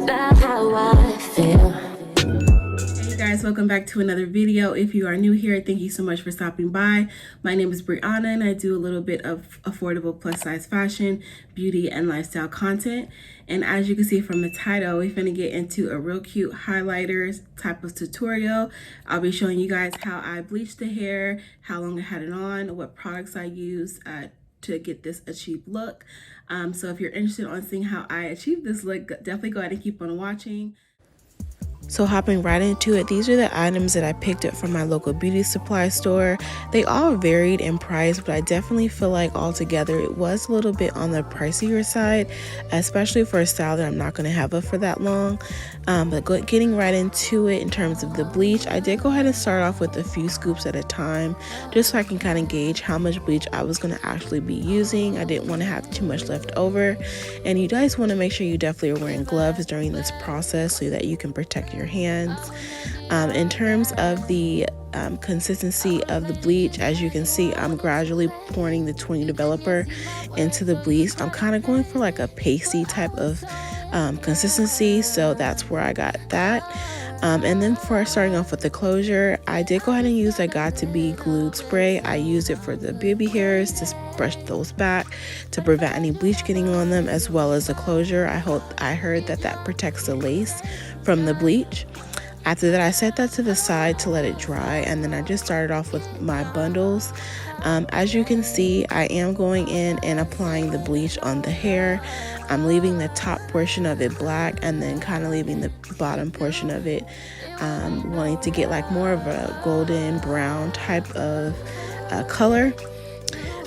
That's how I feel. Hey guys, welcome back to another video. If you are new here, thank you so much for stopping by. My name is Brianna and I do a little bit of affordable plus size fashion, beauty, and lifestyle content. And as you can see from the title, we're going to get into a real cute highlighters type of tutorial. I'll be showing you guys how I bleached the hair, how long I had it on, what products I used to get this achieved look. So if you're interested on seeing how I achieved this look, definitely go ahead and keep on watching. So hopping right into it, these are the items that I picked up from my local beauty supply store. They all varied in price, but I definitely feel like altogether it was a little bit on the pricier side, especially for a style that I'm not going to have up for that long. But getting right into it in terms of the bleach, I did go ahead and start off with a few scoops at a time, just so I can kind of gauge how much bleach I was going to actually be using. I didn't want to have too much left over, and you guys want to make sure you definitely are wearing gloves during this process so that you can protect your hands. In terms of the consistency of the bleach, as you can see, I'm gradually pouring the 20 developer into the bleach. I'm kind of going for like a pasty type of consistency, so that's where I got that. And then for starting off with the closure, I did go ahead and use that Got2b glued spray. I used it for the baby hairs to brush those back to prevent any bleach getting on them, as well as the closure. I heard that protects the lace from the bleach. After that, I set that to the side to let it dry, and then I just started off with my bundles. As you can see, I am going in and applying the bleach on the hair. I'm leaving the top portion of it black and then kind of leaving the bottom portion of it wanting to get like more of a golden brown type of color.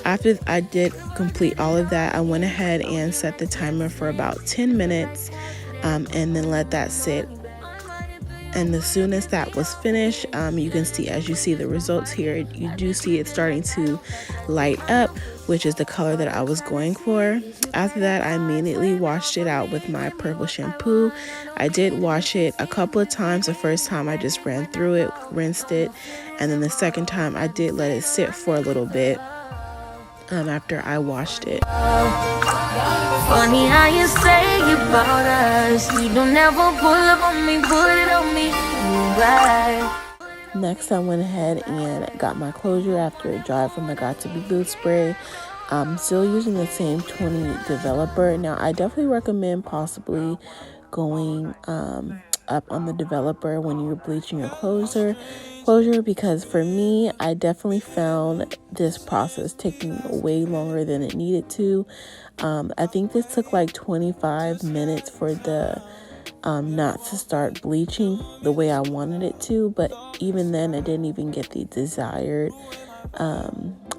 After I did complete all of that, I went ahead and set the timer for about 10 minutes and then let that sit. And as soon as that was finished, you can see, as you see the results here, you do see it starting to light up, which is the color that I was going for. After that, I immediately washed it out with my purple shampoo. I did wash it a couple of times. The first time I just ran through it, rinsed it, and then the second time I did let it sit for a little bit after I washed it. Funny how you say about us. You don't ever pull up on me, put it on me. Right. Next, I went ahead and got my closure after it dried from the Got2b Blue spray. I'm still using the same 20 developer. Now, I definitely recommend possibly going up on the developer when you're bleaching your closure, because for me, I definitely found this process taking way longer than it needed to. I think this took like 25 minutes for the knots to start bleaching the way I wanted it to, but even then I didn't even get the desired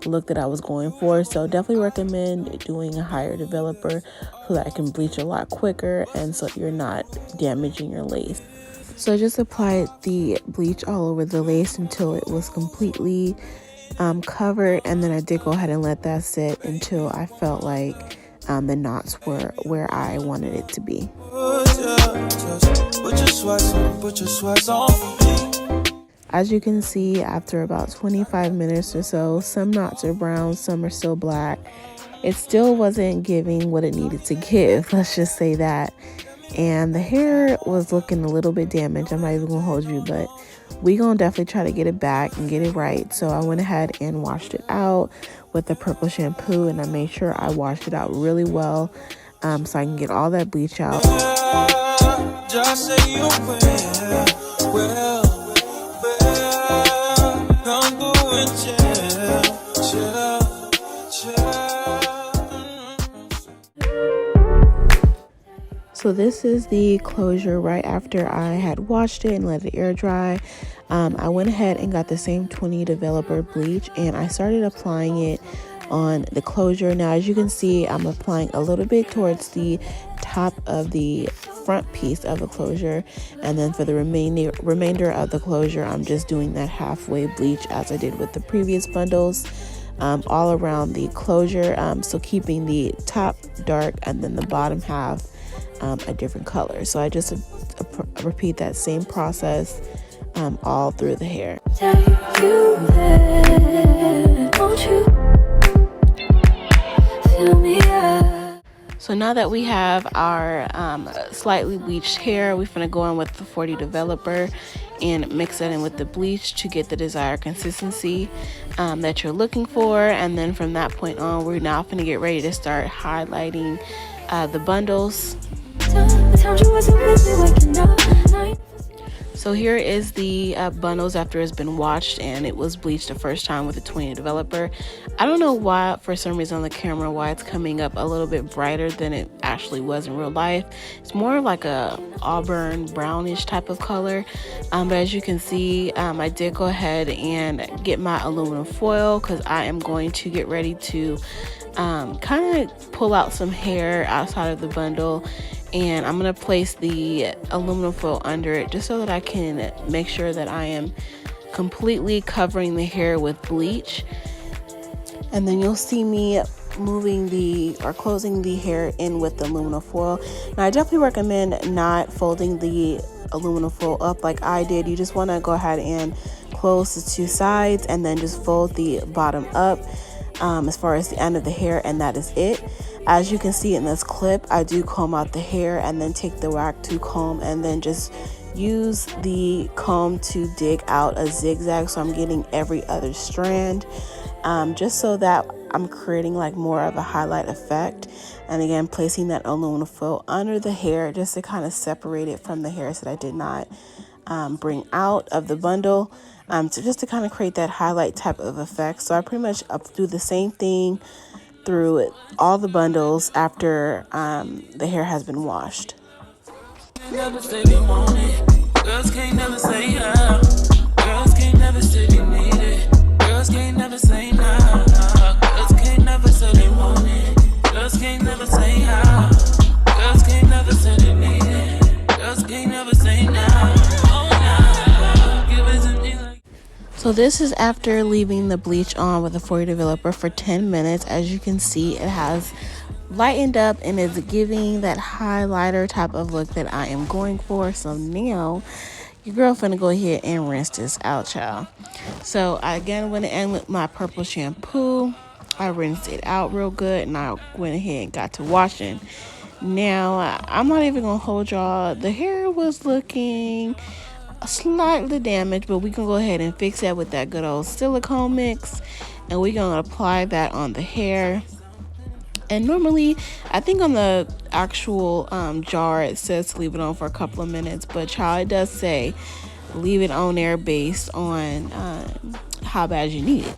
look that I was going for. So definitely recommend doing a higher developer so that I can bleach a lot quicker and so you're not damaging your lace. So I just applied the bleach all over the lace until it was completely covered, and then I did go ahead and let that sit until I felt like the knots were where I wanted it to be. As you can see, after about 25 minutes or so, some knots are brown, some are still black. It still wasn't giving what it needed to give, let's just say that. And the hair was looking a little bit damaged. I'm not even gonna hold you, but we gonna definitely try to get it back and get it right. So I went ahead and washed it out with the purple shampoo, and I made sure I washed it out really well so I can get all that bleach out. Just say you will. Come go and chill. So this is the closure right after I had washed it and let it air dry. I went ahead and got the same 20 developer bleach and I started applying it on the closure. Now, as you can see, I'm applying a little bit towards the top of the front piece of the closure, and then for the remainder of the closure, I'm just doing that halfway bleach as I did with the previous bundles, all around the closure, so keeping the top dark and then the bottom half a different color. So I just repeat that same process all through the hair. So now that we have our slightly bleached hair, we're gonna go in with the 40 developer and mix that in with the bleach to get the desired consistency that you're looking for. And then from that point on, we're now gonna get ready to start highlighting the bundles. So here is the bundles after it's been washed and it was bleached the first time with the 20 developer. I don't know why, for some reason on the camera, why it's coming up a little bit brighter than it actually was in real life. It's more like a auburn brownish type of color. But as you can see, I did go ahead and get my aluminum foil because I am going to get ready to kind of pull out some hair outside of the bundle, and I'm gonna place the aluminum foil under it just so that I can make sure that I am completely covering the hair with bleach. And then you'll see me moving or closing the hair in with the aluminum foil. Now I definitely recommend not folding the aluminum foil up like I did. You just want to go ahead and close the two sides and then just fold the bottom up as far as the end of the hair, and that is it. As you can see in this clip, I do comb out the hair and then take the WAC2 comb and then just use the comb to dig out a zigzag, so I'm getting every other strand, just so that I'm creating like more of a highlight effect. And again, placing that aluminum foil under the hair just to kind of separate it from the hairs that I did not bring out of the bundle, just to kind of create that highlight type of effect. So I pretty much do the same thing through all the bundles after the hair has been washed. Girls can't never say yeah. Girls can't never say they need it. Girls can't never say nah. Girls can't never say they want it. Girls can't never say yeah. Girls can't never say they need it. Girls can't never say nah. So this is after leaving the bleach on with the 40 developer for 10 minutes. As you can see, it has lightened up and is giving that highlighter type of look that I am going for. So now your girl finna go ahead and rinse this out, y'all. So I again went in with my purple shampoo. I rinsed it out real good and I went ahead and got to washing. Now I'm not even gonna hold y'all. The hair was looking slightly damaged, but we can go ahead and fix that with that good old silicone mix, and we're gonna apply that on the hair. And normally I think on the actual jar it says to leave it on for a couple of minutes, but child, it does say leave it on there based on how bad you need it.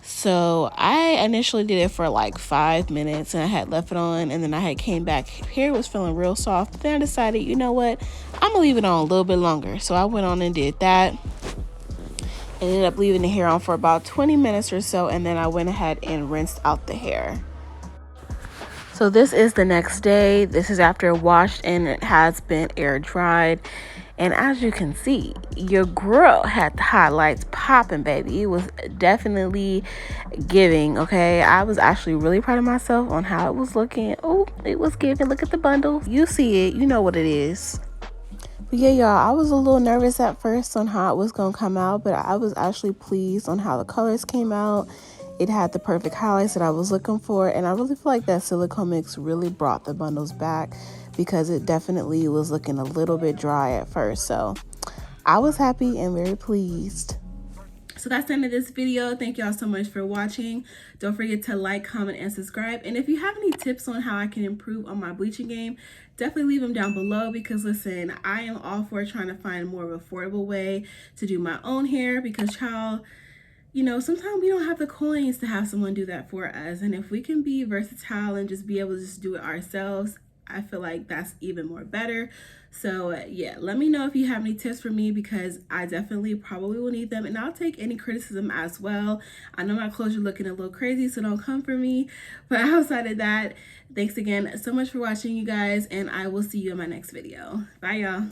So I initially did it for like 5 minutes and I had left it on, and then I had came back, hair was feeling real soft, but then I decided, you know what, I'm gonna leave it on a little bit longer. So I went on and did that. Ended up leaving the hair on for about 20 minutes or so, and then I went ahead and rinsed out the hair. So this is the next day. This is after washed and it has been air dried. And as you can see, your girl had the highlights popping, baby. It was definitely giving, okay? I was actually really proud of myself on how it was looking. Oh, it was giving. Look at the bundle. You see it. You know what it is. But yeah, y'all, I was a little nervous at first on how it was going to come out, but I was actually pleased on how the colors came out. It had the perfect highlights that I was looking for, and I really feel like that silicone mix really brought the bundles back because it definitely was looking a little bit dry at first. So I was happy and very pleased. So that's the end of this video. Thank y'all so much for watching. Don't forget to like, comment, and subscribe. And if you have any tips on how I can improve on my bleaching game, definitely leave them down below, because listen, I am all for trying to find a more affordable way to do my own hair, because child, you know, sometimes we don't have the coins to have someone do that for us. And if we can be versatile and just be able to just do it ourselves, I feel like that's even more better. So yeah, let me know if you have any tips for me, because I definitely probably will need them, and I'll take any criticism as well. I know my clothes are looking a little crazy, so don't come for me. But outside of that, thanks again so much for watching, you guys, and I will see you in my next video. Bye, y'all.